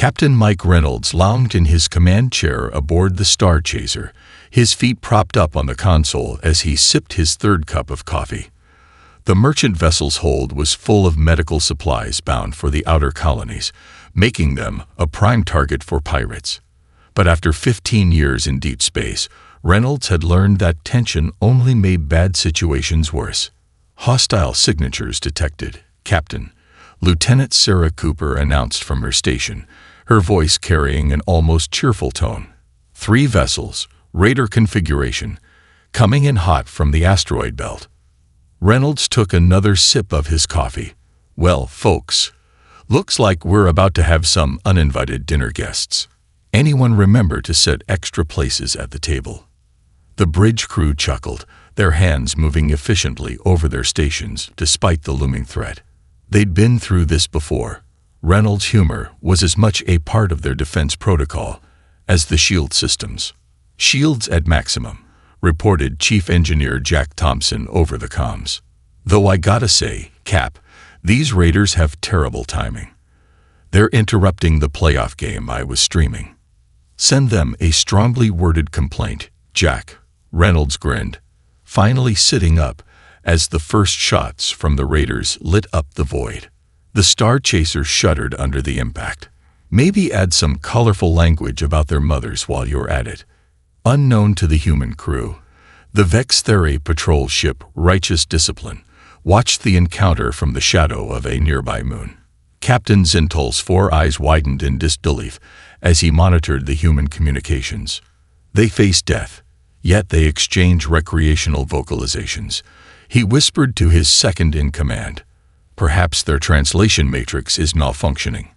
Captain Mike Reynolds lounged in his command chair aboard the Star Chaser, his feet propped up on the console as he sipped his third cup of coffee. The merchant vessel's hold was full of medical supplies bound for the outer colonies, making them a prime target for pirates. But after 15 years in deep space, Reynolds had learned that tension only made bad situations worse. Hostile signatures detected, Captain. Lieutenant Sarah Cooper announced from her station, her voice carrying an almost cheerful tone. 3 vessels, raider configuration, coming in hot from the asteroid belt. Reynolds took another sip of his coffee. Well, folks, looks like we're about to have some uninvited dinner guests. Anyone remember to set extra places at the table? The bridge crew chuckled, their hands moving efficiently over their stations despite the looming threat. They'd been through this before. Reynolds' humor was as much a part of their defense protocol as the shield systems. Shields at maximum, reported Chief Engineer Jack Thompson over the comms. Though I gotta say, Cap, these raiders have terrible timing. They're interrupting the playoff game I was streaming. Send them a strongly worded complaint, Jack. Reynolds grinned, finally sitting up as the first shots from the raiders lit up the void. The Star Chaser shuddered under the impact. Maybe add some colorful language about their mothers while you're at it. Unknown to the human crew, the Vex Theray patrol ship Righteous Discipline watched the encounter from the shadow of a nearby moon. Captain Zintol's 4 eyes widened in disbelief as he monitored the human communications. They faced death, yet they exchanged recreational vocalizations. He whispered to his second-in-command. Perhaps their translation matrix is malfunctioning.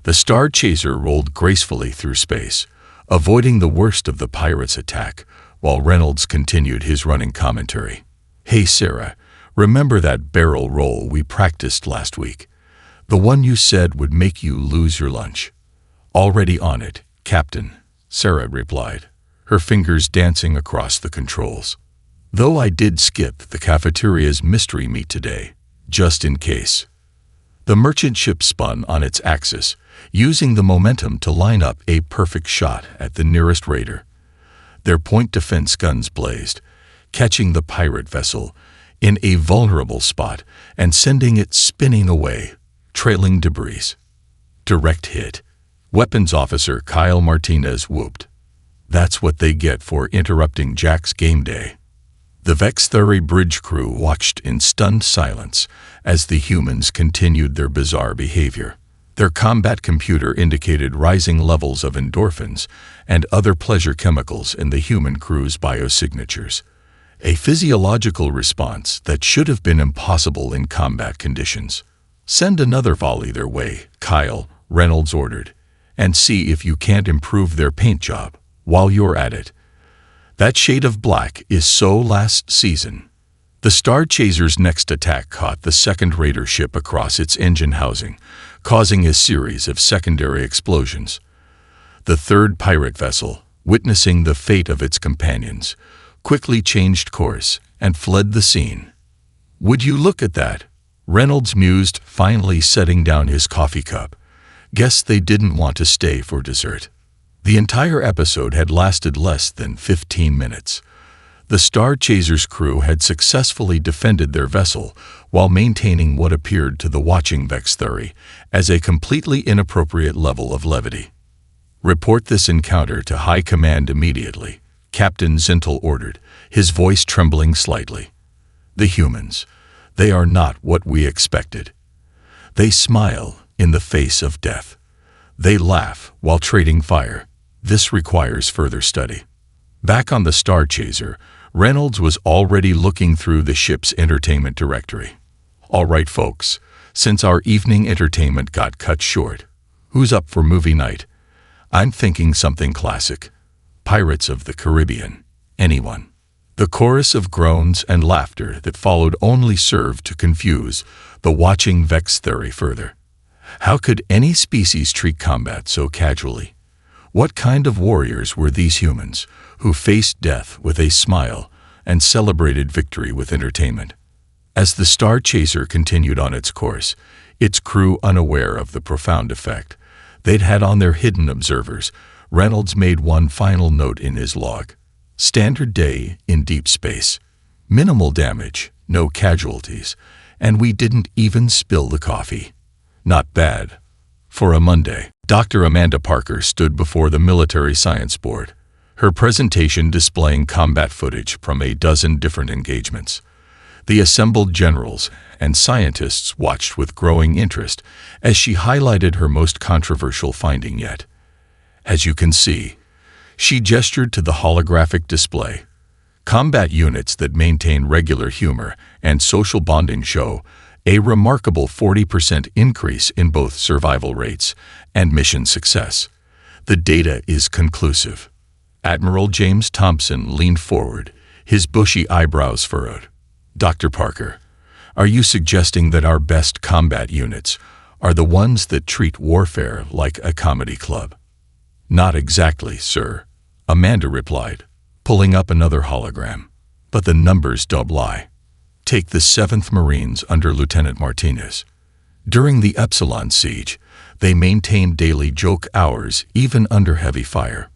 The Star Chaser rolled gracefully through space, avoiding the worst of the pirates' attack, while Reynolds continued his running commentary. Hey Sarah, remember that barrel roll we practiced last week? The one you said would make you lose your lunch. Already on it, Captain, Sarah replied, her fingers dancing across the controls. Though I did skip the cafeteria's mystery meat today, just in case. The merchant ship spun on its axis, using the momentum to line up a perfect shot at the nearest raider. Their point defense guns blazed, catching the pirate vessel in a vulnerable spot and sending it spinning away, trailing debris. Direct hit. Weapons Officer Kyle Martinez whooped. That's what they get for interrupting Jack's game day. The Vex Theray bridge crew watched in stunned silence as the humans continued their bizarre behavior. Their combat computer indicated rising levels of endorphins and other pleasure chemicals in the human crew's biosignatures, a physiological response that should have been impossible in combat conditions. Send another volley their way, Kyle, Reynolds ordered, and see if you can't improve their paint job while you're at it. That shade of black is so last season. The Star Chaser's next attack caught the second raider ship across its engine housing, causing a series of secondary explosions. The third pirate vessel, witnessing the fate of its companions, quickly changed course and fled the scene. Would you look at that? Reynolds mused, finally setting down his coffee cup. Guess they didn't want to stay for dessert. The entire episode had lasted less than 15 minutes. The Star Chaser's crew had successfully defended their vessel while maintaining what appeared to the watching Vex Theray as a completely inappropriate level of levity. Report this encounter to High Command immediately, Captain Zintol ordered, his voice trembling slightly. The humans, they are not what we expected. They smile in the face of death. They laugh while trading fire. This requires further study. Back on the Star Chaser, Reynolds was already looking through the ship's entertainment directory. All right, folks, since our evening entertainment got cut short, who's up for movie night? I'm thinking something classic. Pirates of the Caribbean. Anyone? The chorus of groans and laughter that followed only served to confuse the watching Vex Theray further. How could any species treat combat so casually? What kind of warriors were these humans who faced death with a smile and celebrated victory with entertainment? As the Star Chaser continued on its course, its crew unaware of the profound effect they'd had on their hidden observers, Reynolds made one final note in his log. Standard day in deep space. Minimal damage, no casualties, and we didn't even spill the coffee. Not bad. For a Monday, Dr. Amanda Parker stood before the Military Science Board, her presentation displaying combat footage from a dozen different engagements. The assembled generals and scientists watched with growing interest as she highlighted her most controversial finding yet. As you can see, she gestured to the holographic display. Combat units that maintain regular humor and social bonding show a remarkable 40% increase in both survival rates and mission success. The data is conclusive. Admiral James Thompson leaned forward, his bushy eyebrows furrowed. Dr. Parker, are you suggesting that our best combat units are the ones that treat warfare like a comedy club? Not exactly, sir, Amanda replied, pulling up another hologram. But the numbers don't lie. Take the 7th Marines under Lieutenant Martinez. During the Epsilon siege, they maintained daily joke hours even under heavy fire.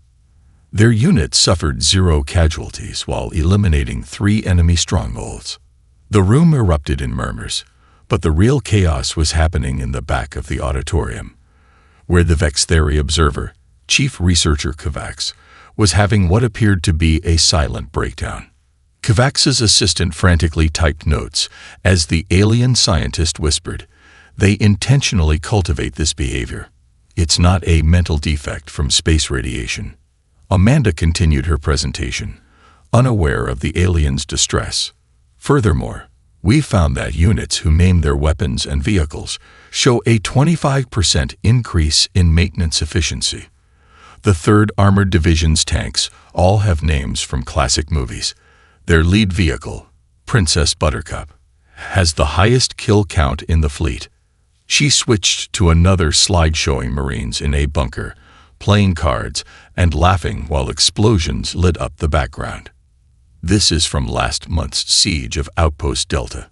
Their unit suffered 0 casualties while eliminating 3 enemy strongholds. The room erupted in murmurs, but the real chaos was happening in the back of the auditorium, where the Vex Theory observer, Chief Researcher Kovacs, was having what appeared to be a silent breakdown. Kovacs's assistant frantically typed notes as the alien scientist whispered, "They intentionally cultivate this behavior. It's not a mental defect from space radiation." Amanda continued her presentation, unaware of the aliens' distress. Furthermore, we found that units who name their weapons and vehicles show a 25% increase in maintenance efficiency. The 3rd Armored Division's tanks all have names from classic movies. Their lead vehicle, Princess Buttercup, has the highest kill count in the fleet. She switched to another slide showing Marines in a bunker, playing cards and laughing while explosions lit up the background. This is from last month's siege of Outpost Delta.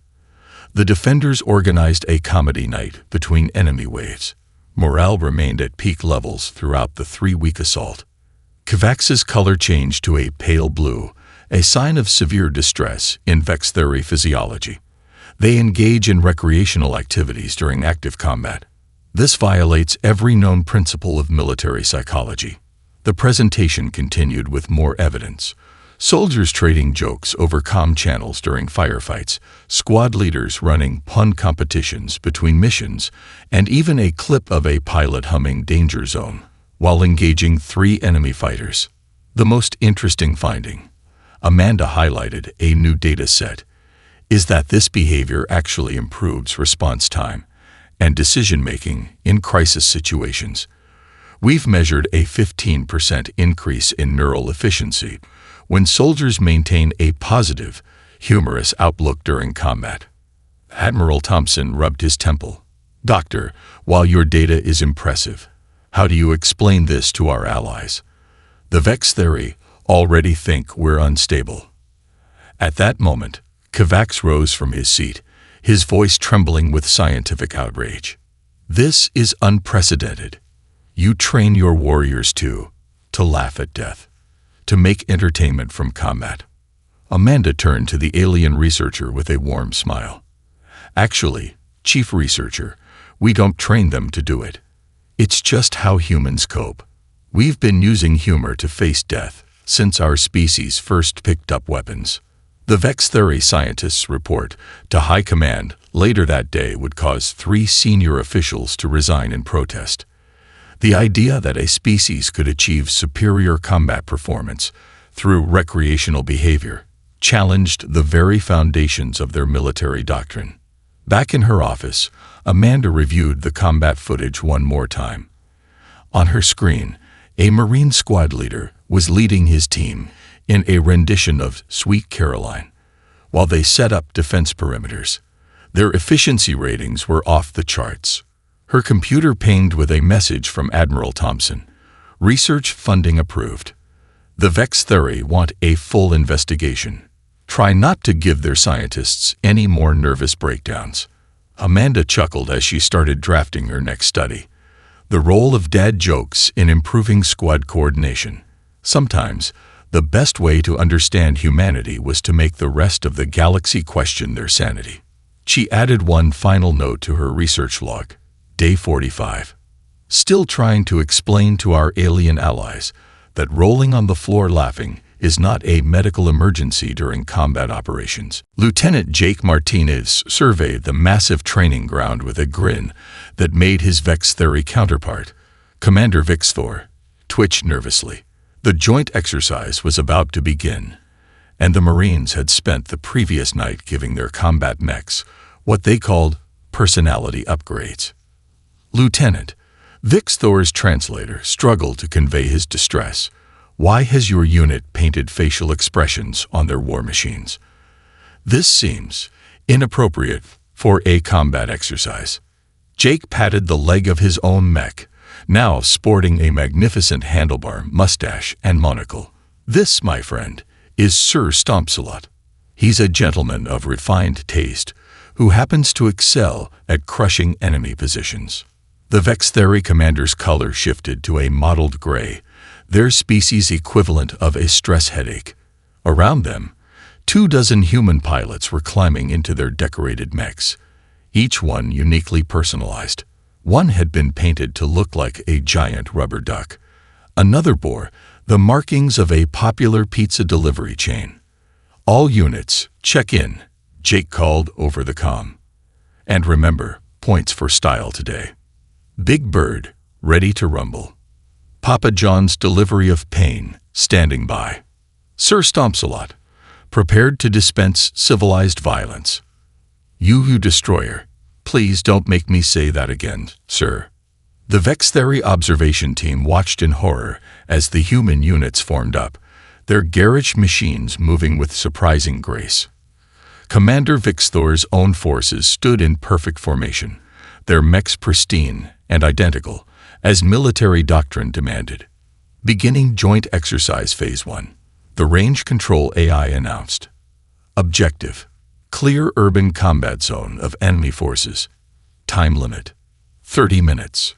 The defenders organized a comedy night between enemy waves. Morale remained at peak levels throughout the 3-week assault. Kovacs's color changed to a pale blue, a sign of severe distress in Vex Theory physiology. They engage in recreational activities during active combat. This violates every known principle of military psychology. The presentation continued with more evidence. Soldiers trading jokes over comm channels during firefights, squad leaders running pun competitions between missions, and even a clip of a pilot humming Danger Zone while engaging 3 enemy fighters. The most interesting finding, Amanda highlighted a new data set, is that this behavior actually improves response time and decision-making in crisis situations. We've measured a 15% increase in neural efficiency when soldiers maintain a positive, humorous outlook during combat. Admiral Thompson rubbed his temple. Doctor, while your data is impressive, how do you explain this to our allies? The Vex Theory already think we're unstable. At that moment, Kovacs rose from his seat, his voice trembling with scientific outrage. This is unprecedented. You train your warriors to laugh at death, to make entertainment from combat. Amanda turned to the alien researcher with a warm smile. Actually, Chief Researcher, we don't train them to do it. It's just how humans cope. We've been using humor to face death since our species first picked up weapons. The Vex Theory scientists' report to High Command later that day would cause 3 senior officials to resign in protest. The idea that a species could achieve superior combat performance through recreational behavior challenged the very foundations of their military doctrine. Back in her office, Amanda reviewed the combat footage one more time. On her screen, a Marine squad leader was leading his team in a rendition of Sweet Caroline, while they set up defense perimeters. Their efficiency ratings were off the charts. Her computer pinged with a message from Admiral Thompson. Research funding approved. The Vex Theory want a full investigation. Try not to give their scientists any more nervous breakdowns. Amanda chuckled as she started drafting her next study. the role of dad jokes in improving squad coordination. Sometimes, the best way to understand humanity was to make the rest of the galaxy question their sanity. She added one final note to her research log. Day 45. Still trying to explain to our alien allies that rolling on the floor laughing is not a medical emergency during combat operations. Lieutenant Jake Martinez surveyed the massive training ground with a grin that made his Vex Theory counterpart, Commander Vixthor, twitch nervously. The joint exercise was about to begin, and the Marines had spent the previous night giving their combat mechs what they called personality upgrades. Lieutenant, Vixthor's translator struggled to convey his distress. Why has your unit painted facial expressions on their war machines? This seems inappropriate for a combat exercise. Jake patted the leg of his own mech, now sporting a magnificent handlebar, mustache, and monocle. This, my friend, is Sir Stompsalot. He's a gentleman of refined taste who happens to excel at crushing enemy positions. The Vex Theory commander's color shifted to a mottled gray, their species equivalent of a stress headache. Around them, 24 human pilots were climbing into their decorated mechs, each one uniquely personalized. One had been painted to look like a giant rubber duck. Another bore the markings of a popular pizza delivery chain. All units, check in, Jake called over the comm. And remember, points for style today. Big Bird, ready to rumble. Papa John's delivery of pain, standing by. Sir Stompsalot, prepared to dispense civilized violence. You destroyer, please don't make me say that again, sir. The Vex Theory observation team watched in horror as the human units formed up, their garish machines moving with surprising grace. Commander Vixthor's own forces stood in perfect formation, their mechs pristine and identical, as military doctrine demanded. Beginning Joint Exercise Phase 1, the Range Control AI announced. Objective: clear urban combat zone of enemy forces. Time limit: 30 minutes.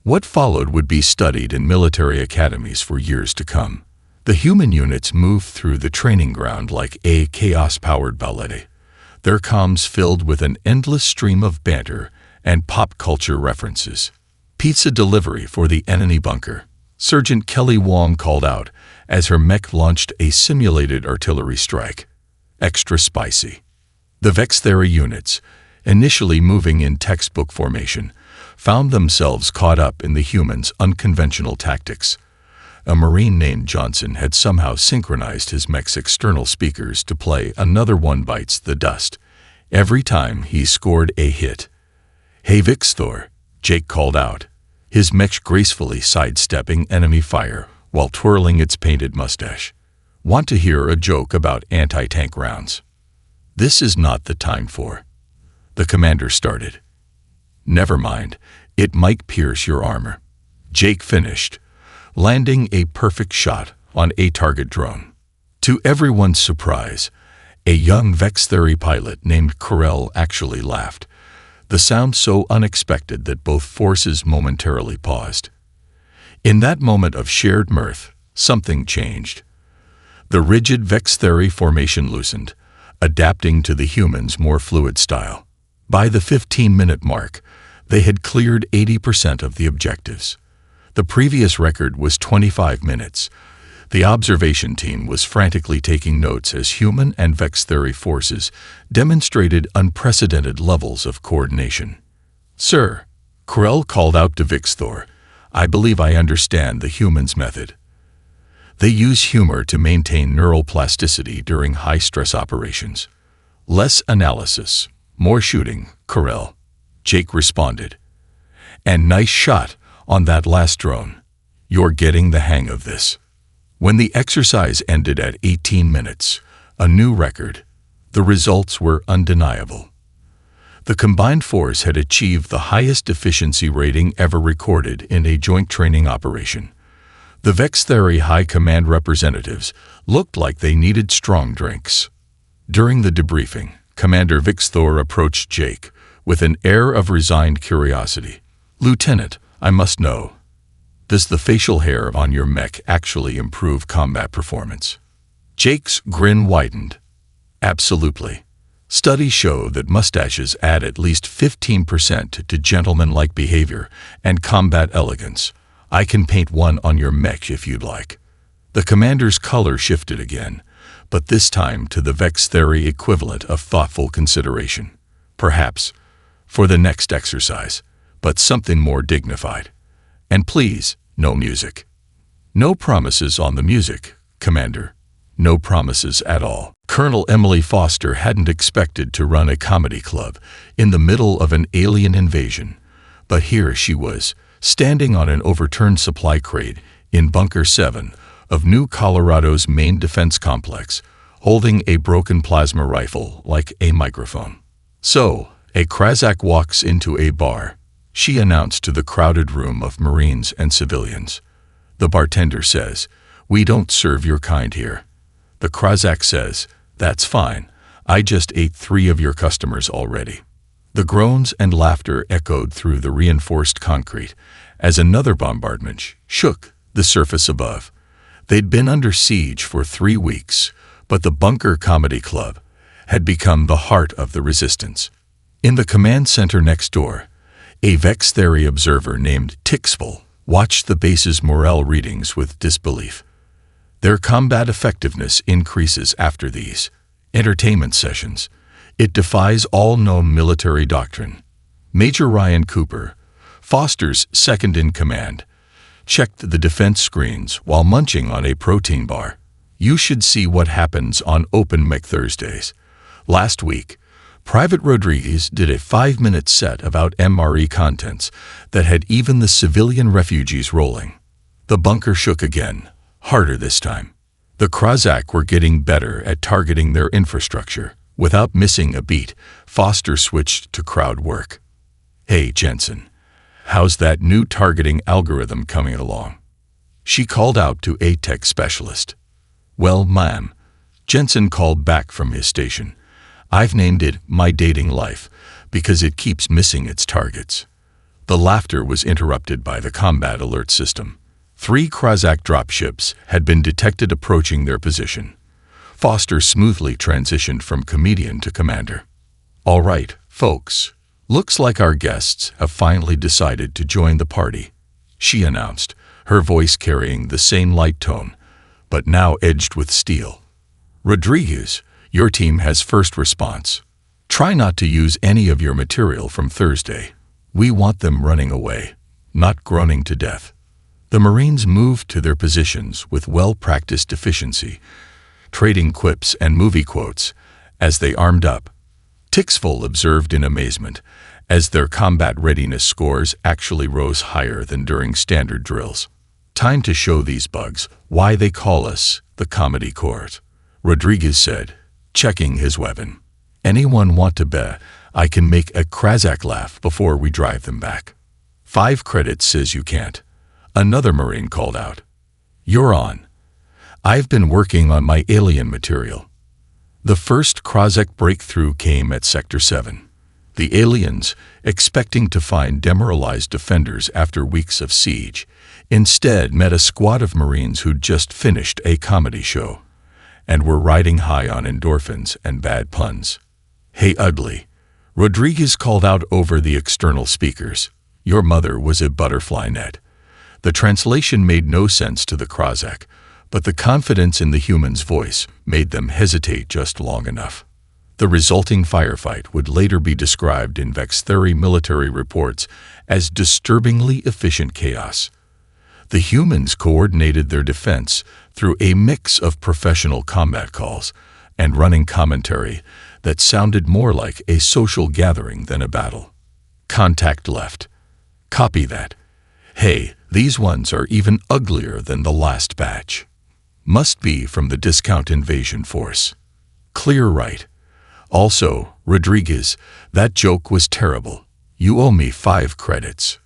What followed would be studied in military academies for years to come. The human units moved through the training ground like a chaos-powered ballet, their comms filled with an endless stream of banter and pop culture references. Pizza delivery for the enemy bunker, Sergeant Kelly Wong called out as her mech launched a simulated artillery strike. Extra spicy. The Vex Theory units, initially moving in textbook formation, found themselves caught up in the humans' unconventional tactics. A Marine named Johnson had somehow synchronized his mech's external speakers to play Another One Bites the Dust every time he scored a hit. Hey Vixthor, Jake called out, his mech gracefully sidestepping enemy fire while twirling its painted mustache. Want to hear a joke about anti-tank rounds? This is not the time for. The commander started. Never mind, it might pierce your armor. Jake finished, landing a perfect shot on a target drone. To everyone's surprise, a young Vex Theory pilot named Corell actually laughed, the sound so unexpected that both forces momentarily paused. In that moment of shared mirth, something changed. The rigid Vex Theory formation loosened, adapting to the humans' more fluid style. By the 15-minute mark, they had cleared 80% of the objectives. The previous record was 25 minutes. The observation team was frantically taking notes as human and Vex Theory forces demonstrated unprecedented levels of coordination. Sir, Corell called out to Vixthor, I believe I understand the humans' method. They use humor to maintain neural plasticity during high-stress operations. Less analysis, more shooting, Corell, Jake responded. And nice shot on that last drone. You're getting the hang of this. When the exercise ended at 18 minutes, a new record, the results were undeniable. The combined force had achieved the highest efficiency rating ever recorded in a joint training operation. The Vex Theory High Command representatives looked like they needed strong drinks. During the debriefing, Commander Vixthor approached Jake with an air of resigned curiosity. Lieutenant, I must know. Does the facial hair on your mech actually improve combat performance? Jake's grin widened. Absolutely. Studies show that mustaches add at least 15% to gentlemanlike behavior and combat elegance. I can paint one on your mech if you'd like. The commander's color shifted again, but this time to the Vex theory equivalent of thoughtful consideration. Perhaps, for the next exercise, but something more dignified. And please, no music. No promises on the music, Commander. No promises at all. Colonel Emily Foster hadn't expected to run a comedy club in the middle of an alien invasion, but here she was, standing on an overturned supply crate in Bunker 7 of New Colorado's main defense complex, holding a broken plasma rifle like a microphone. So, a Krazak walks into a bar, she announced to the crowded room of Marines and civilians. The bartender says, "We don't serve your kind here." The Krazak says, "That's fine. I just ate 3 of your customers already." The groans and laughter echoed through the reinforced concrete as another bombardment shook the surface above. They'd been under siege for 3 weeks, but the Bunker Comedy Club had become the heart of the resistance. In the command center next door, a Vex theory observer named Tixful watched the base's morale readings with disbelief. Their combat effectiveness increases after these entertainment sessions. It defies all known military doctrine. Major Ryan Cooper, Foster's second-in-command, checked the defense screens while munching on a protein bar. You should see what happens on Open Mic Thursdays. Last week, Private Rodriguez did a 5-minute set about MRE contents that had even the civilian refugees rolling. The bunker shook again, harder this time. The Krazak were getting better at targeting their infrastructure. Without missing a beat, Foster switched to crowd work. "Hey, Jensen, how's that new targeting algorithm coming along?" She called out to a tech specialist. "Well, ma'am," Jensen called back from his station. "I've named it My Dating Life because it keeps missing its targets." The laughter was interrupted by the combat alert system. 3 Krazak dropships had been detected approaching their position. Foster smoothly transitioned from comedian to commander. "All right, folks, looks like our guests have finally decided to join the party," she announced, her voice carrying the same light tone, but now edged with steel. "Rodriguez, your team has first response. Try not to use any of your material from Thursday. We want them running away, not groaning to death." The Marines moved to their positions with well-practiced efficiency, trading quips and movie quotes as they armed up. Tixful observed in amazement as their combat readiness scores actually rose higher than during standard drills. "Time to show these bugs why they call us the Comedy Court," Rodriguez said, checking his weapon. "Anyone want to bet I can make a Krazak laugh before we drive them back?" 5 credits says you can't. Another Marine called out. "You're on. I've been working on my alien material." The first Krazak breakthrough came at Sector 7. The aliens, expecting to find demoralized defenders after weeks of siege, instead met a squad of Marines who'd just finished a comedy show and were riding high on endorphins and bad puns. "Hey, ugly," Rodriguez called out over the external speakers. "Your mother was a butterfly net." The translation made no sense to the Krazak, but the confidence in the human's voice made them hesitate just long enough. The resulting firefight would later be described in Vex theory military reports as disturbingly efficient chaos. The humans coordinated their defense through a mix of professional combat calls and running commentary that sounded more like a social gathering than a battle. "Contact left. Copy that. Hey, these ones are even uglier than the last batch. Must be from the discount invasion force. Clear right. Also, Rodriguez, that joke was terrible. You owe me 5 credits."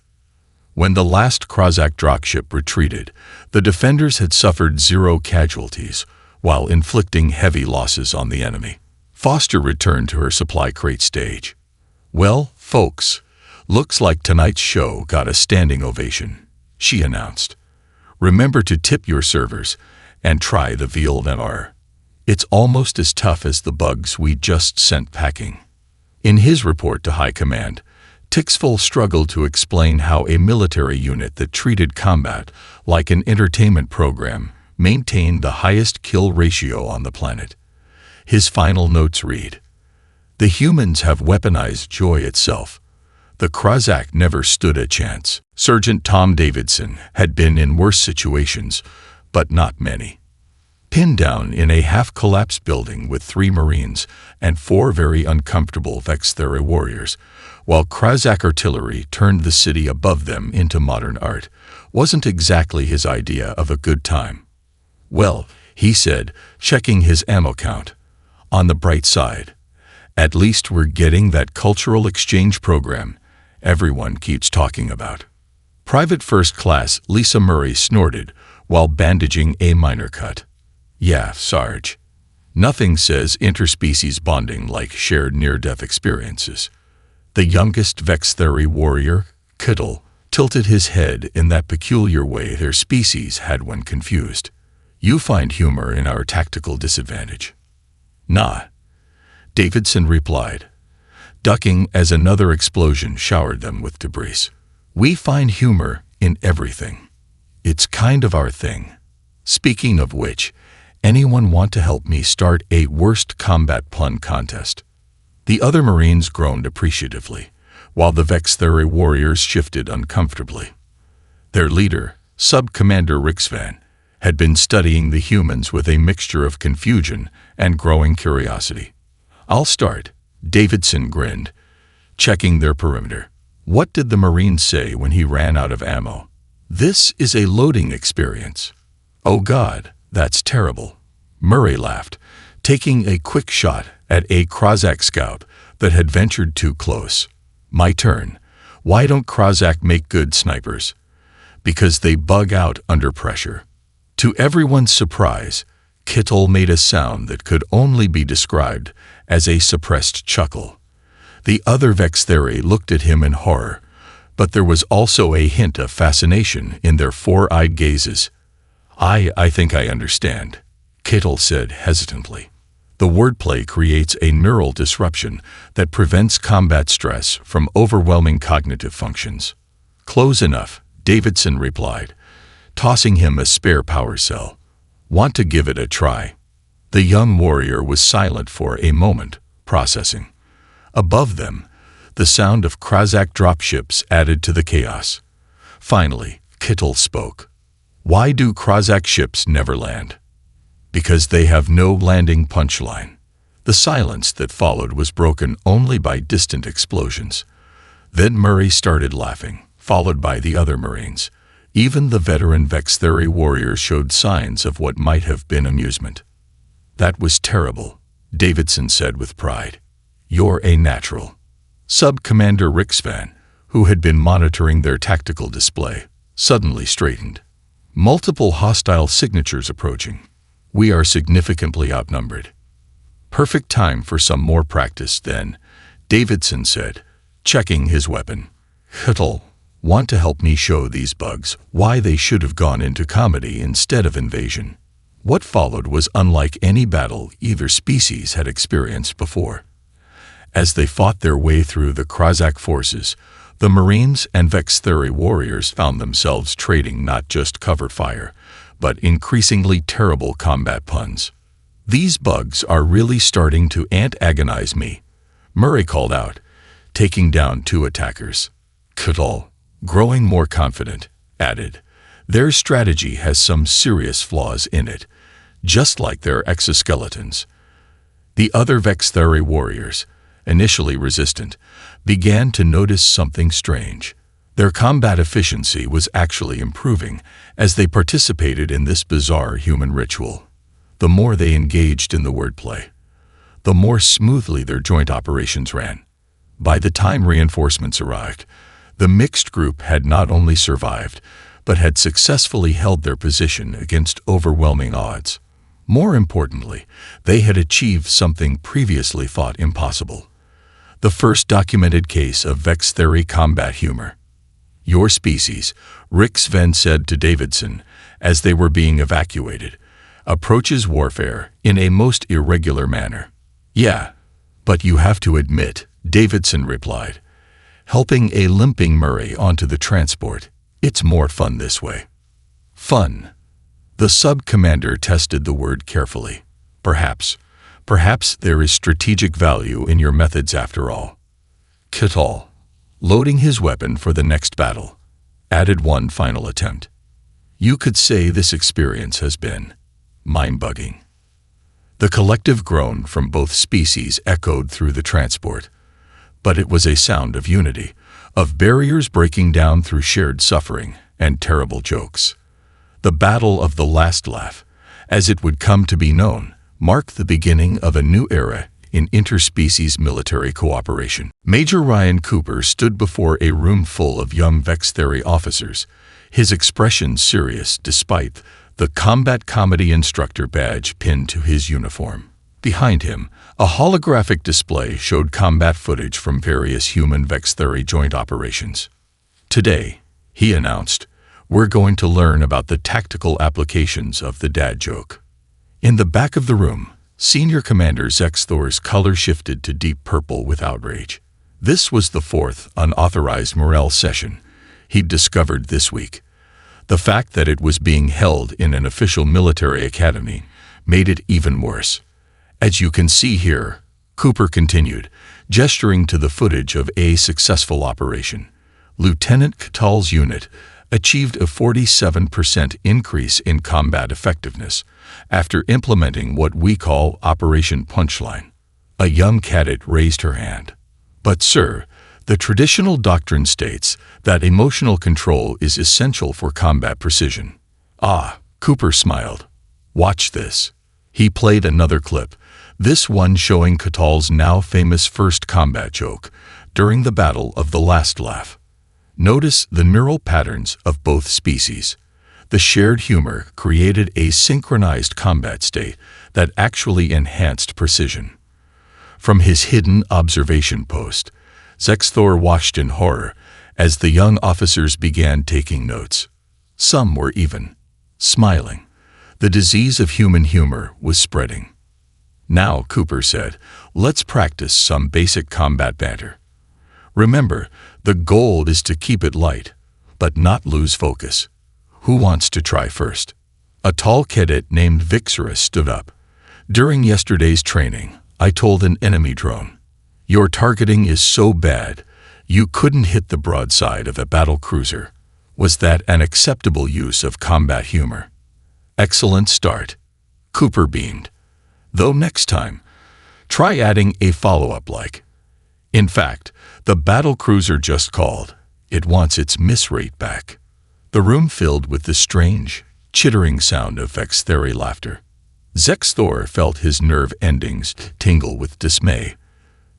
When the last Krazak dropship retreated, the defenders had suffered 0 casualties while inflicting heavy losses on the enemy. Foster returned to her supply crate stage. "Well, folks, "Looks like tonight's show got a standing ovation," she announced. "Remember to tip your servers and try the veal navar. It's almost as tough as the bugs we just sent packing." In his report to High Command, Tixful struggled to explain how a military unit that treated combat like an entertainment program maintained the highest kill ratio on the planet. His final notes read, "The humans have weaponized joy itself. The Krozak never stood a chance." Sergeant Tom Davidson had been in worse situations, but not many. Pinned down in a half-collapsed building with 3 Marines and 4 very uncomfortable Vexthera warriors, while Krozak artillery turned the city above them into modern art, wasn't exactly his idea of a good time. "Well," he said, checking his ammo count, "on the bright side, at least we're getting that cultural exchange program everyone keeps talking about." Private First Class Lisa Murray snorted while bandaging a minor cut. "Yeah, Sarge. Nothing says interspecies bonding like shared near-death experiences." The youngest Vextheri warrior, Kittle, tilted his head in that peculiar way their species had when confused. "You find humor in our tactical disadvantage." "Nah," Davidson replied, ducking as another explosion showered them with debris. "We find humor in everything. It's kind of our thing. Speaking of which, anyone want to help me start a worst combat pun contest?" The other Marines groaned appreciatively, while the Vextheri warriors shifted uncomfortably. Their leader, Sub-Commander Rixvan, had been studying the humans with a mixture of confusion and growing curiosity. "I'll start," Davidson grinned, checking their perimeter. What did the Marine say when he ran out of ammo? "This is a loading experience." "Oh God, that's terrible." Murray laughed, taking a quick shot at a Krozak scout that had ventured too close. "My turn. Why don't Krozak make good snipers?" "Because they bug out under pressure." To everyone's surprise, Kittle made a sound that could only be described as a suppressed chuckle. The other Vextheri looked at him in horror, but there was also a hint of fascination in their 4-eyed gazes. I think I understand," Kittle said hesitantly. "The wordplay creates a neural disruption that prevents combat stress from overwhelming cognitive functions." "Close enough," Davidson replied, tossing him a spare power cell. "Want to give it a try?" The young warrior was silent for a moment, processing. Above them, the sound of Krozak dropships added to the chaos. Finally, Kittle spoke. "Why do Krozak ships never land?" "Because they have no landing punchline." The silence that followed was broken only by distant explosions. Then Murray started laughing, followed by the other Marines. Even the veteran Vextheri warriors showed signs of what might have been amusement. "That was terrible," Davidson said with pride. "You're a natural." Sub-Commander Rixvan, who had been monitoring their tactical display, suddenly straightened. "Multiple hostile signatures approaching. We are significantly outnumbered." "Perfect time for some more practice, then," Davidson said, checking his weapon. "Kittle, want to help me show these bugs why they should have gone into comedy instead of invasion?" What followed was unlike any battle either species had experienced before. As they fought their way through the Krozak forces, the Marines and Vextheri warriors found themselves trading not just cover fire, but increasingly terrible combat puns. "These bugs are really starting to antagonize me," Murray called out, taking down 2 attackers. Kittle, growing more confident, added, "Their strategy has some serious flaws in it, just like their exoskeletons." The other Vextheri warriors, initially resistant, began to notice something strange. Their combat efficiency was actually improving as they participated in this bizarre human ritual. The more they engaged in the wordplay, the more smoothly their joint operations ran. By the time reinforcements arrived, the mixed group had not only survived, but had successfully held their position against overwhelming odds. More importantly, they had achieved something previously thought impossible. the first documented case of Vex theory combat humor. Your species, Rick Sven said to Davidson as they were being evacuated, approaches warfare in a most irregular manner. Yeah, but you have to admit, Davidson replied, helping a limping Murray onto the transport, it's more fun this way. Fun. The sub-commander tested the word carefully. Perhaps there is strategic value in your methods after all. Catal, loading his weapon for the next battle, added one final attempt. You could say this experience has been mind-bugging. The collective groan from both species echoed through the transport, but it was a sound of unity, of barriers breaking down through shared suffering and terrible jokes. The Battle of the Last Laugh, as it would come to be known, marked the beginning of a new era in interspecies military cooperation. Major Ryan Cooper stood before a room full of young Vex theory officers, his expression serious despite the combat comedy instructor badge pinned to his uniform. Behind him, a holographic display showed combat footage from various human Vex theory joint operations. Today, he announced, we're going to learn about the tactical applications of the dad joke. In the back of the room, Senior Commander Zexthor's color shifted to deep purple with outrage. This was the fourth unauthorized morale session he'd discovered this week. The fact that it was being held in an official military academy made it even worse. As you can see here, Cooper continued, gesturing to the footage of a successful operation. Lieutenant Catal's unit achieved a 47% increase in combat effectiveness after implementing what we call Operation Punchline. A young cadet raised her hand. But sir, the traditional doctrine states that emotional control is essential for combat precision. Ah, Cooper smiled. Watch this. He played another clip, this one showing Catal's now famous first combat joke during the Battle of the Last Laugh. Notice the neural patterns of both species. The shared humor created a synchronized combat state that actually enhanced precision. From his hidden observation post, Zexthor watched in horror as the young officers began taking notes. Some were even smiling. The disease of human humor was spreading. Now, Cooper said, let's practice some basic combat banter. Remember, the goal is to keep it light, but not lose focus. Who wants to try first? A tall cadet named Vixera stood up. During yesterday's training, I told an enemy drone, your targeting is so bad, you couldn't hit the broadside of a battle cruiser. Was that an acceptable use of combat humor? Excellent start. Cooper beamed. Though next time, try adding a follow-up like. In fact, the battle cruiser just called. It wants its miss rate back. The room filled with the strange, chittering sound of Vex theory laughter. Zexthor felt his nerve endings tingle with dismay.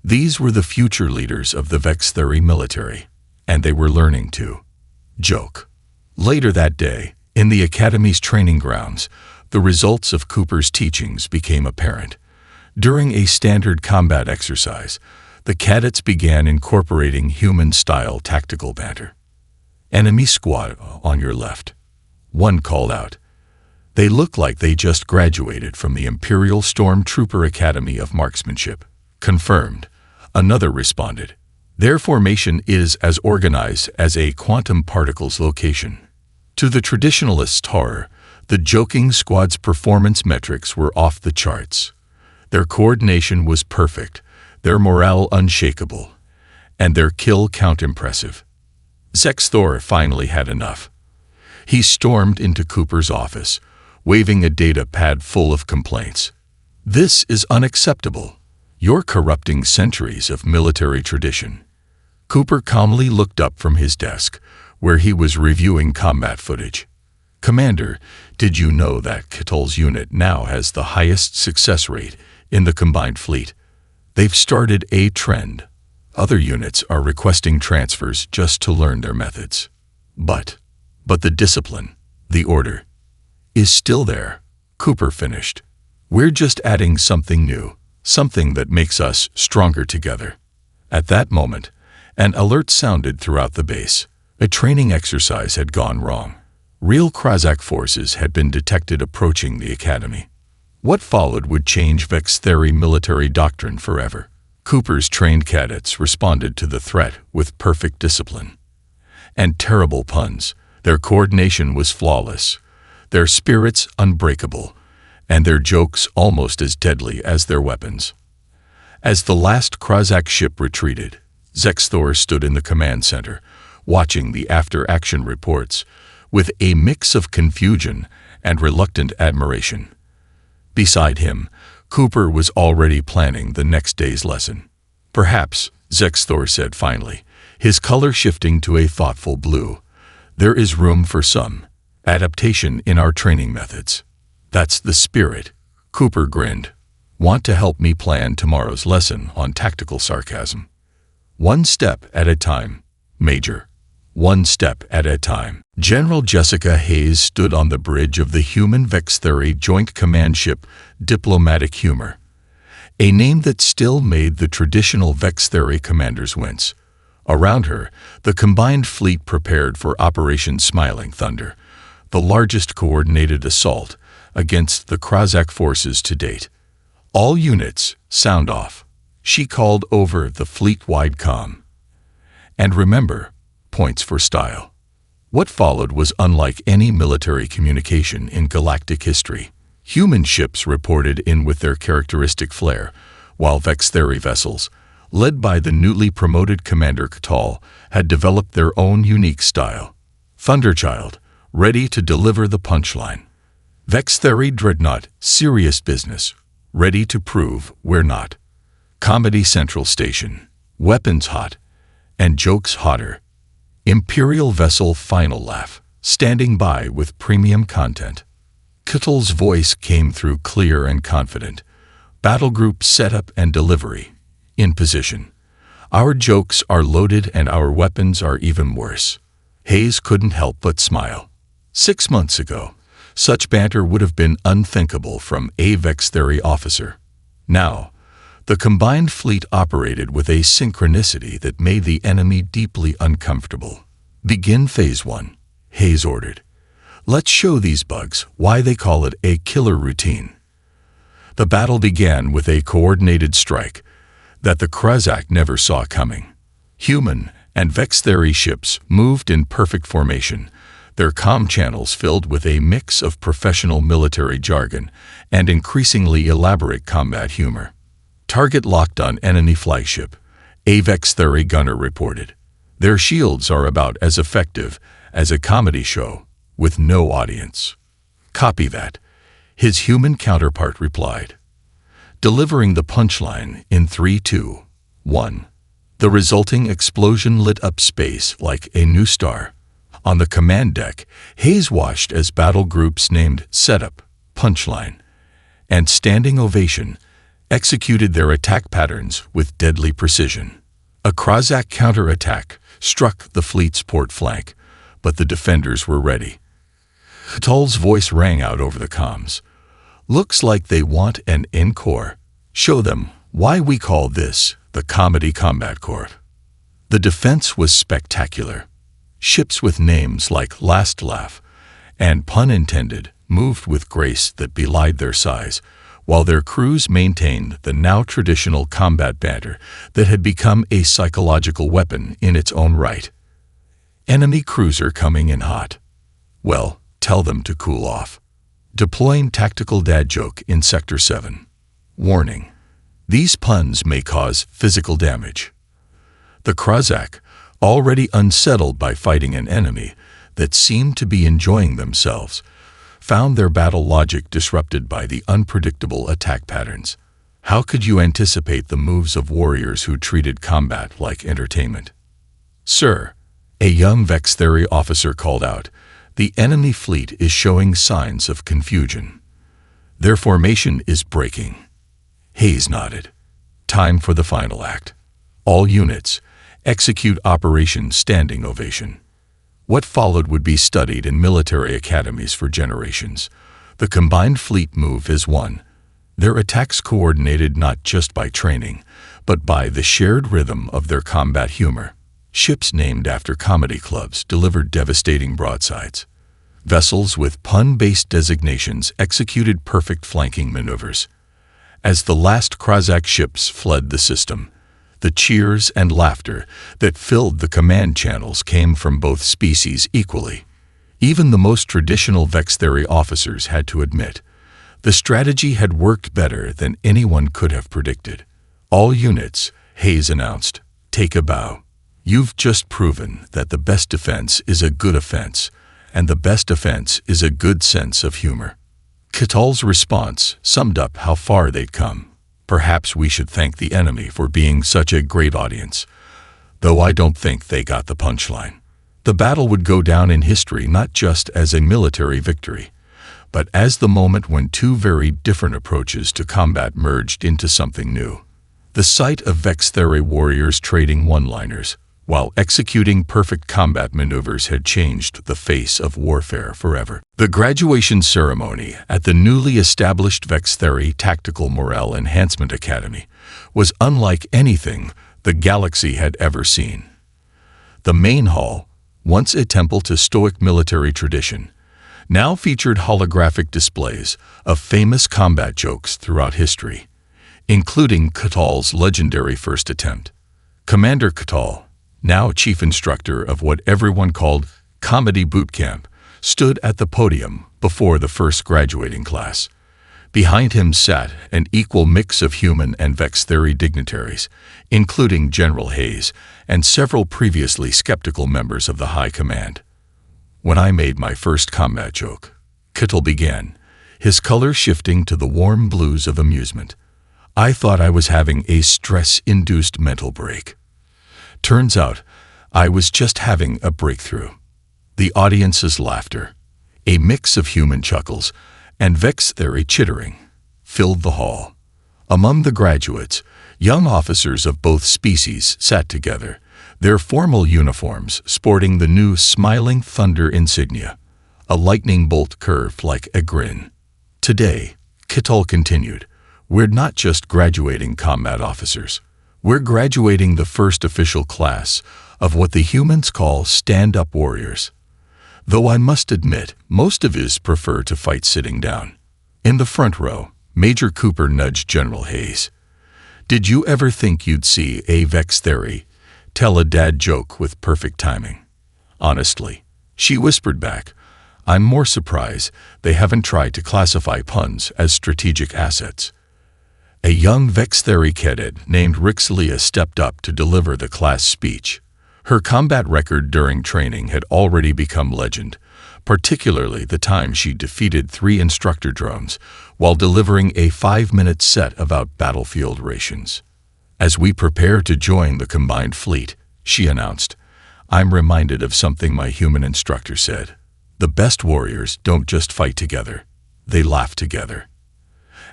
These were the future leaders of the Vex theory military, and they were learning to joke. Later that day, in the Academy's training grounds, the results of Cooper's teachings became apparent. During a standard combat exercise, the cadets began incorporating human-style tactical banter. Enemy squad on your left. One called out. They look like they just graduated from the Imperial Stormtrooper Academy of Marksmanship. Confirmed. Another responded. Their formation is as organized as a quantum particle's location. To the traditionalist's horror, the joking squad's performance metrics were off the charts. Their coordination was perfect, their morale unshakable, and their kill count impressive. Zexthor finally had enough. He stormed into Cooper's office, waving a data pad full of complaints. This is unacceptable. You're corrupting centuries of military tradition. Cooper calmly looked up from his desk, where he was reviewing combat footage. Commander, did you know that Catal's unit now has the highest success rate in the combined fleet? They've started a trend. Other units are requesting transfers just to learn their methods. But the discipline, the order, is still there. Cooper finished. We're just adding something new, something that makes us stronger together. At that moment, an alert sounded throughout the base. A training exercise had gone wrong. Real Krazak forces had been detected approaching the academy. What followed would change Vextheri military doctrine forever. Cooper's trained cadets responded to the threat with perfect discipline. And terrible puns. Their coordination was flawless, their spirits unbreakable, and their jokes almost as deadly as their weapons. As the last Krazak ship retreated, Zexthor stood in the command center, watching the after-action reports with a mix of confusion and reluctant admiration. Beside him, Cooper was already planning the next day's lesson. Perhaps, Zexthor said finally, his color shifting to a thoughtful blue, there is room for some adaptation in our training methods. That's the spirit. Cooper grinned. Want to help me plan tomorrow's lesson on tactical sarcasm? One step at a time, Major. One step at a time. General Jessica Hayes stood on the bridge of the human Vextheri Joint Command ship Diplomatic Humor, a name that still made the traditional Vextheri commanders wince. Around her, the combined fleet prepared for Operation Smiling Thunder, the largest coordinated assault against the Krazak forces to date. All units, sound off. She called over the fleet-wide comm. And remember, points for style. What followed was unlike any military communication in galactic history. Human ships reported in with their characteristic flair, while Vextheri vessels, led by the newly promoted Commander Catal, had developed their own unique style. Thunderchild, ready to deliver the punchline. Vextheri Dreadnought, serious business, ready to prove we're not. Comedy Central Station, weapons hot, and jokes hotter. Imperial Vessel final laugh, standing by with premium content. Catal's voice came through clear and confident. Battle group setup and delivery. In position. Our jokes are loaded and our weapons are even worse. Hayes couldn't help but smile. 6 months ago, such banter would have been unthinkable from a Vextheri officer. Now, the combined fleet operated with a synchronicity that made the enemy deeply uncomfortable. Begin Phase 1, Hayes ordered. Let's show these bugs why they call it a killer routine. The battle began with a coordinated strike that the Krazak never saw coming. Human and Vextheri ships moved in perfect formation, their comm channels filled with a mix of professional military jargon and increasingly elaborate combat humor. Target locked on enemy flagship, a Vextheri gunner reported. Their shields are about as effective as a comedy show, with no audience. Copy that, his human counterpart replied, delivering the punchline in 3, 2, 1. The resulting explosion lit up space like a new star. On the command deck, Hayes watched as battle groups named Setup, Punchline, and Standing Ovation executed their attack patterns with deadly precision. A Krazak counterattack struck the fleet's port flank, but the defenders were ready. Catal's voice rang out over the comms. Looks like they want an encore. Show them why we call this the Comedy Combat Corps. The defense was spectacular. Ships with names like Last Laugh and Pun Intended moved with grace that belied their size, while their crews maintained the now traditional combat banter that had become a psychological weapon in its own right. Enemy cruiser coming in hot. Well, tell them to cool off. Deploying tactical dad joke in Sector 7. Warning. These puns may cause physical damage. The Krazak, already unsettled by fighting an enemy that seemed to be enjoying themselves, found their battle logic disrupted by the unpredictable attack patterns. How could you anticipate the moves of warriors who treated combat like entertainment? Sir, a young Vextheri officer called out, the enemy fleet is showing signs of confusion. Their formation is breaking. Hayes nodded. Time for the final act. All units, execute Operation Standing Ovation. What followed would be studied in military academies for generations. The combined fleet move as one. Their attacks coordinated not just by training, but by the shared rhythm of their combat humor. Ships named after comedy clubs delivered devastating broadsides. Vessels with pun-based designations executed perfect flanking maneuvers. As the last Krazak ships fled the system, the cheers and laughter that filled the command channels came from both species equally. Even the most traditional Vextheri officers had to admit, the strategy had worked better than anyone could have predicted. "All units," Hayes announced, "take a bow. You've just proven that the best defense is a good offense, and the best offense is a good sense of humor." Katal's response summed up how far they'd come. "Perhaps we should thank the enemy for being such a great audience, though I don't think they got the punchline." The battle would go down in history not just as a military victory, but as the moment when two very different approaches to combat merged into something new. The sight of Vextheri warriors trading one-liners while executing perfect combat maneuvers had changed the face of warfare forever. The graduation ceremony at the newly established Vextheri Tactical Morale Enhancement Academy was unlike anything the galaxy had ever seen. The main hall, once a temple to stoic military tradition, now featured holographic displays of famous combat jokes throughout history, including Katal's legendary first attempt. Commander Katal, now chief instructor of what everyone called Comedy Boot Camp, stood at the podium before the first graduating class. Behind him sat an equal mix of human and Vextheri dignitaries, including General Hayes and several previously skeptical members of the High Command. "When I made my first combat joke," Katal began, his color shifting to the warm blues of amusement, "I thought I was having a stress-induced mental break. Turns out, I was just having a breakthrough." The audience's laughter, a mix of human chuckles and Vextheri chittering, filled the hall. Among the graduates, young officers of both species sat together, their formal uniforms sporting the new Smiling Thunder insignia, a lightning bolt curved like a grin. "Today," Katal continued, "we're not just graduating combat officers. We're graduating the first official class of what the humans call stand-up warriors. Though I must admit, most of us prefer to fight sitting down." In the front row, Major Cooper nudged General Hayes. "Did you ever think you'd see a Vextheri tell a dad joke with perfect timing?" "Honestly," she whispered back, "I'm more surprised they haven't tried to classify puns as strategic assets." A young Vextheri cadet named Rixalia stepped up to deliver the class speech. Her combat record during training had already become legend, particularly the time she defeated 3 instructor drones while delivering a 5-minute set about battlefield rations. "As we prepare to join the combined fleet," she announced, "I'm reminded of something my human instructor said. The best warriors don't just fight together, they laugh together."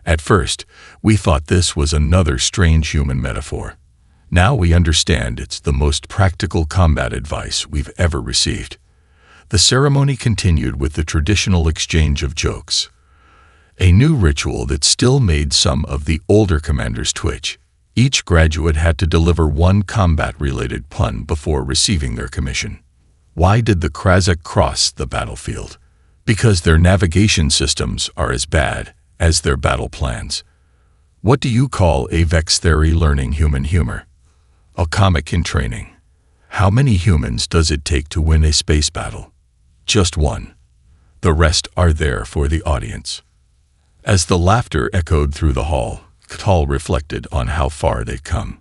At first, we thought this was another strange human metaphor. Now we understand it's the most practical combat advice we've ever received. The ceremony continued with the traditional exchange of jokes, a new ritual that still made some of the older commanders twitch. Each graduate had to deliver one combat-related pun before receiving their commission. Why did the Krazak cross the battlefield? Because their navigation systems are as bad as their battle plans. What do you call a Vextheri learning human humor? A comic in training. How many humans does it take to win a space battle? Just one. The rest are there for the audience. As the laughter echoed through the hall, Katal reflected on how far they'd come.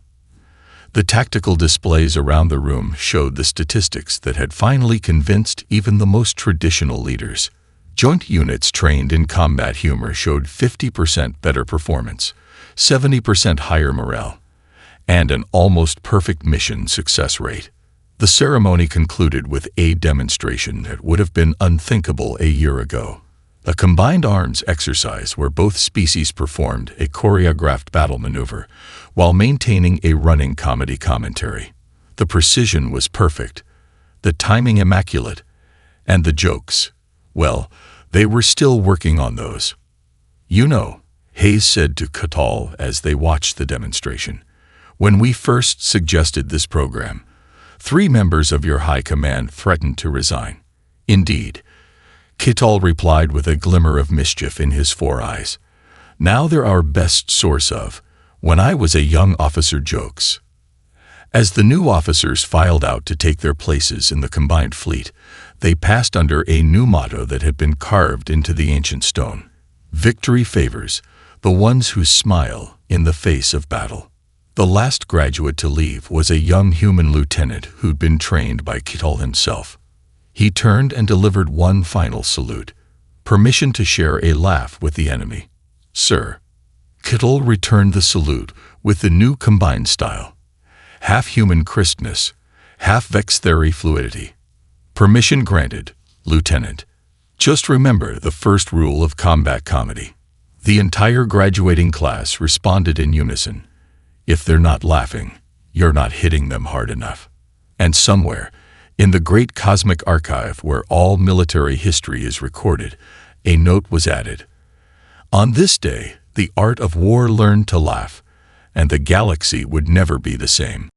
The tactical displays around the room showed the statistics that had finally convinced even the most traditional leaders. Joint units trained in combat humor showed 50% better performance, 70% higher morale, and an almost perfect mission success rate. The ceremony concluded with a demonstration that would have been unthinkable a year ago. A combined arms exercise where both species performed a choreographed battle maneuver while maintaining a running comedy commentary. The precision was perfect, the timing immaculate, and the jokes, well, they were still working on those. "You know," Hayes said to Katal as they watched the demonstration, When we first suggested this program, 3 members of your high command threatened to resign. Indeed, Kittal replied with a glimmer of mischief in his 4 eyes. Now they're our best source of, when I was a young officer jokes. As the new officers filed out to take their places in the combined fleet, they passed under a new motto that had been carved into the ancient stone. Victory favors the ones who smile in the face of battle. The last graduate to leave was a young human lieutenant who'd been trained by Kittal himself. He turned and delivered one final salute. Permission to share a laugh with the enemy. Sir. Kittal returned the salute with the new combined style. Half human crispness, half vexthery fluidity. Permission granted, Lieutenant. Just remember the first rule of combat comedy. The entire graduating class responded in unison. If they're not laughing, you're not hitting them hard enough. And somewhere, in the great cosmic archive where all military history is recorded, a note was added. On this day, the art of war learned to laugh, and the galaxy would never be the same.